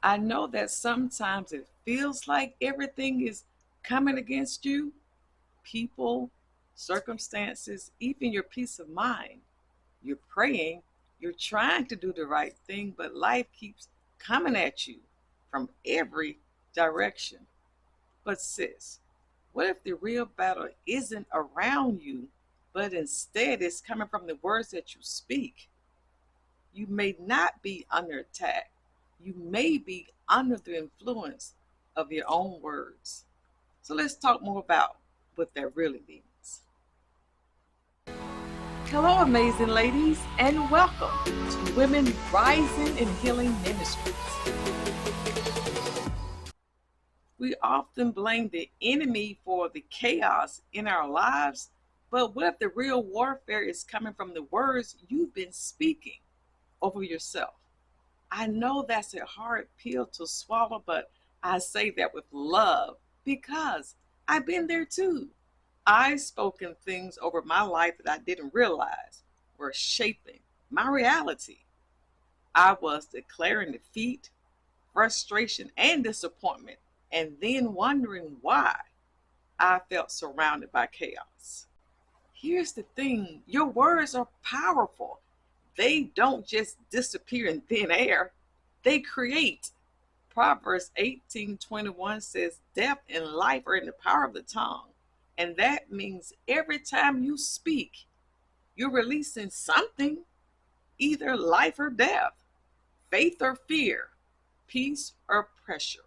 I know that sometimes it feels like everything is coming against you, people, circumstances, even your peace of mind. You're praying, you're trying to do the right thing, but life keeps coming at you from every direction. But, sis, what if the real battle isn't around you, but instead it's coming from the words that you speak? You may not be under attack. You may be under the influence of your own words. So let's talk more about what that really means. Hello, amazing ladies, and welcome to Women Rising and Healing Ministries. We often blame the enemy for the chaos in our lives, but what if the real warfare is coming from the words you've been speaking over yourself? I know that's a hard pill to swallow, but I say that with love because I've been there too. I've spoken things over my life that I didn't realize were shaping my reality. I was declaring defeat, frustration, and disappointment, and then wondering why I felt surrounded by chaos. Here's the thing, your words are powerful. They don't just disappear in thin air, they create. Proverbs 18:21 says, Death and life are in the power of the tongue. And that means every time you speak, you're releasing something, either life or death, faith or fear, peace or pressure.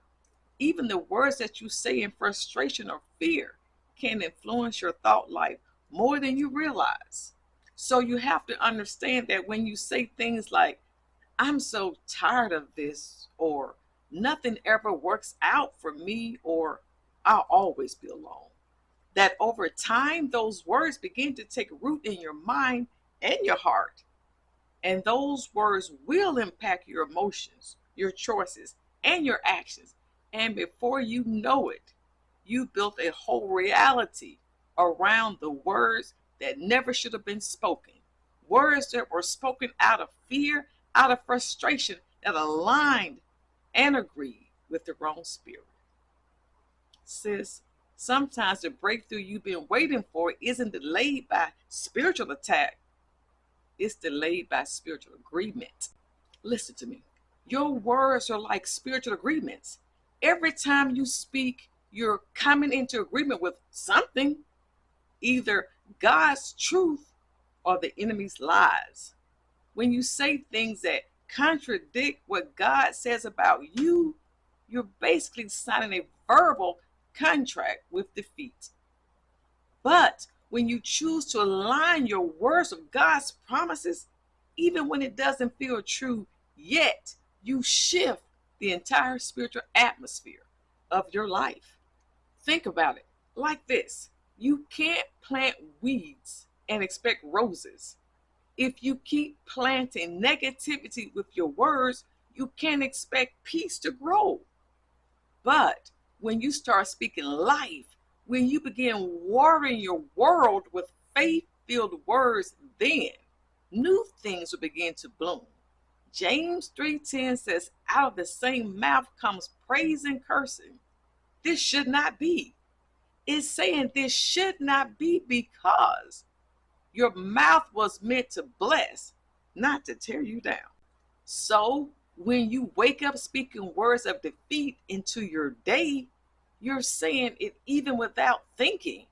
Even the words that you say in frustration or fear can influence your thought life more than you realize. So you have to understand that when you say things like, I'm so tired of this, or nothing ever works out for me, or I'll always be alone, that over time, those words begin to take root in your mind and your heart. And those words will impact your emotions, your choices, and your actions. And before you know it, you built a whole reality around the words that never should have been spoken. Words that were spoken out of fear, out of frustration, that aligned and agreed with the wrong spirit. Sis, sometimes the breakthrough you've been waiting for isn't delayed by spiritual attack, it's delayed by spiritual agreement. Listen to me. Your words are like spiritual agreements. Every time you speak, you're coming into agreement with something, either God's truth or the enemy's lies. When you say things that contradict what God says about you, you're basically signing a verbal contract with defeat. But when you choose to align your words with God's promises, even when it doesn't feel true yet, you shift the entire spiritual atmosphere of your life. Think about it like this. You can't plant weeds and expect roses. If you keep planting negativity with your words, you can't expect peace to grow. But when you start speaking life, when you begin watering your world with faith-filled words, then new things will begin to bloom. James 3:10 says, out of the same mouth comes praise and cursing. This should not be. It's saying this should not be because your mouth was meant to bless, not to tear you down. So when you wake up speaking words of defeat into your day, you're saying it even without thinking.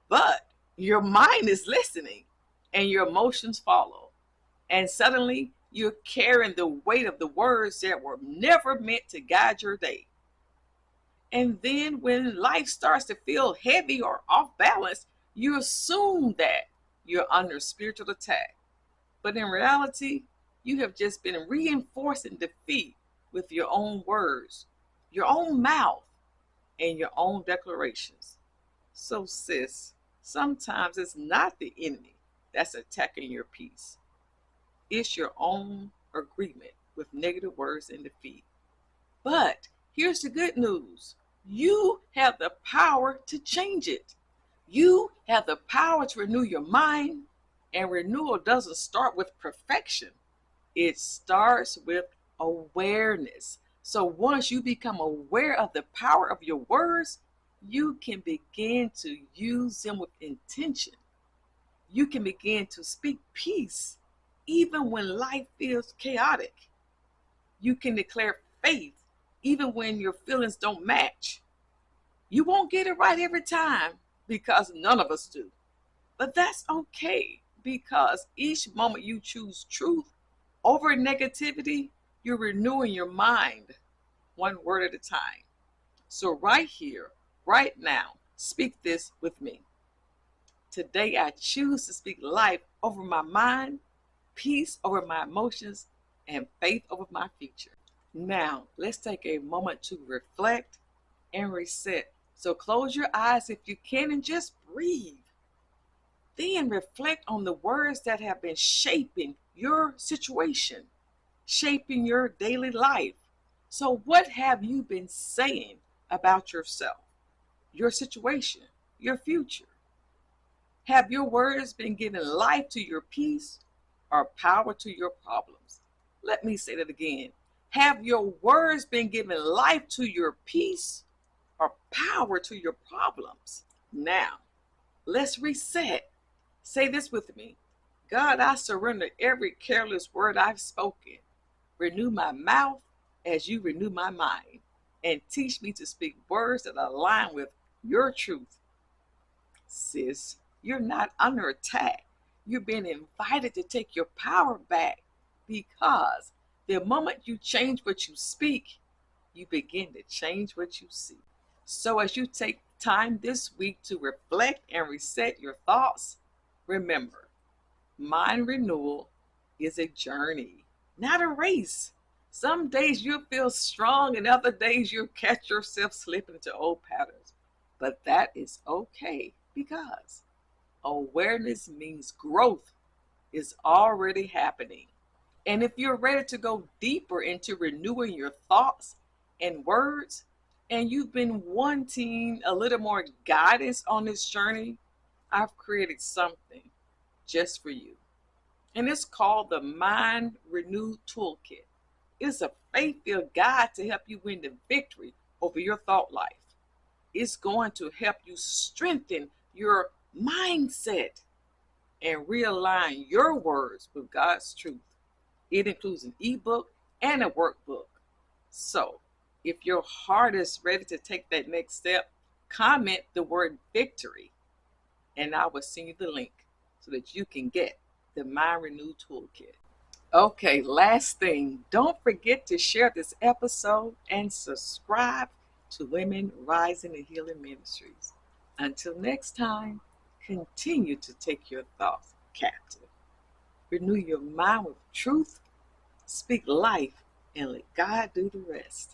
But your mind is listening and your emotions follow. And suddenly you're carrying the weight of the words that were never meant to guide your day. And then when life starts to feel heavy or off balance, you assume that you're under spiritual attack. But in reality, you have just been reinforcing defeat with your own words, your own mouth, and your own declarations. So, sis, sometimes it's not the enemy that's attacking your peace. It's your own agreement with negative words and defeat. But here's the good news. You have the power to change it. You have the power to renew your mind, and renewal doesn't start with perfection. It starts with awareness. So once you become aware of the power of your words, you can begin to use them with intention. You can begin to speak peace even when life feels chaotic. You can declare faith even when your feelings don't match. You won't get it right every time because none of us do. But that's okay because each moment you choose truth over negativity, you're renewing your mind one word at a time. So, right here, right now, speak this with me. Today, I choose to speak life over my mind, peace over my emotions, and faith over my future. Now, let's take a moment to reflect and reset. So, close your eyes if you can and just breathe. Then reflect on the words that have been shaping your situation, shaping your daily life. So, what have you been saying about yourself, your situation, your future? Have your words been giving life to your peace or power to your problems? Let me say that again. Have your words been giving life to your peace or power to your problems? Now, let's reset. Say this with me. God, I surrender every careless word I've spoken. Renew my mouth as you renew my mind, and teach me to speak words that align with your truth. Sis, you're not under attack. You're being invited to take your power back because the moment you change what you speak, you begin to change what you see. So, as you take time this week to reflect and reset your thoughts, remember, mind renewal is a journey, not a race. Some days you'll feel strong, and other days you'll catch yourself slipping into old patterns. But that is okay because awareness means growth is already happening. And if you're ready to go deeper into renewing your thoughts and words, and you've been wanting a little more guidance on this journey, I've created something just for you. And it's called the Mind Renew Toolkit. It's a faith filled guide to help you win the victory over your thought life. It's going to help you strengthen your mindset and realign your words with God's truth. It includes an ebook and a workbook. So, if your heart is ready to take that next step, comment the word victory and I will send you the link so that you can get the Mind Renew Toolkit. Okay, last thing, don't forget to share this episode and subscribe to Women Rising and Healing Ministries. Until next time, continue to take your thoughts captive. Renew your mind with truth, speak life, and let God do the rest.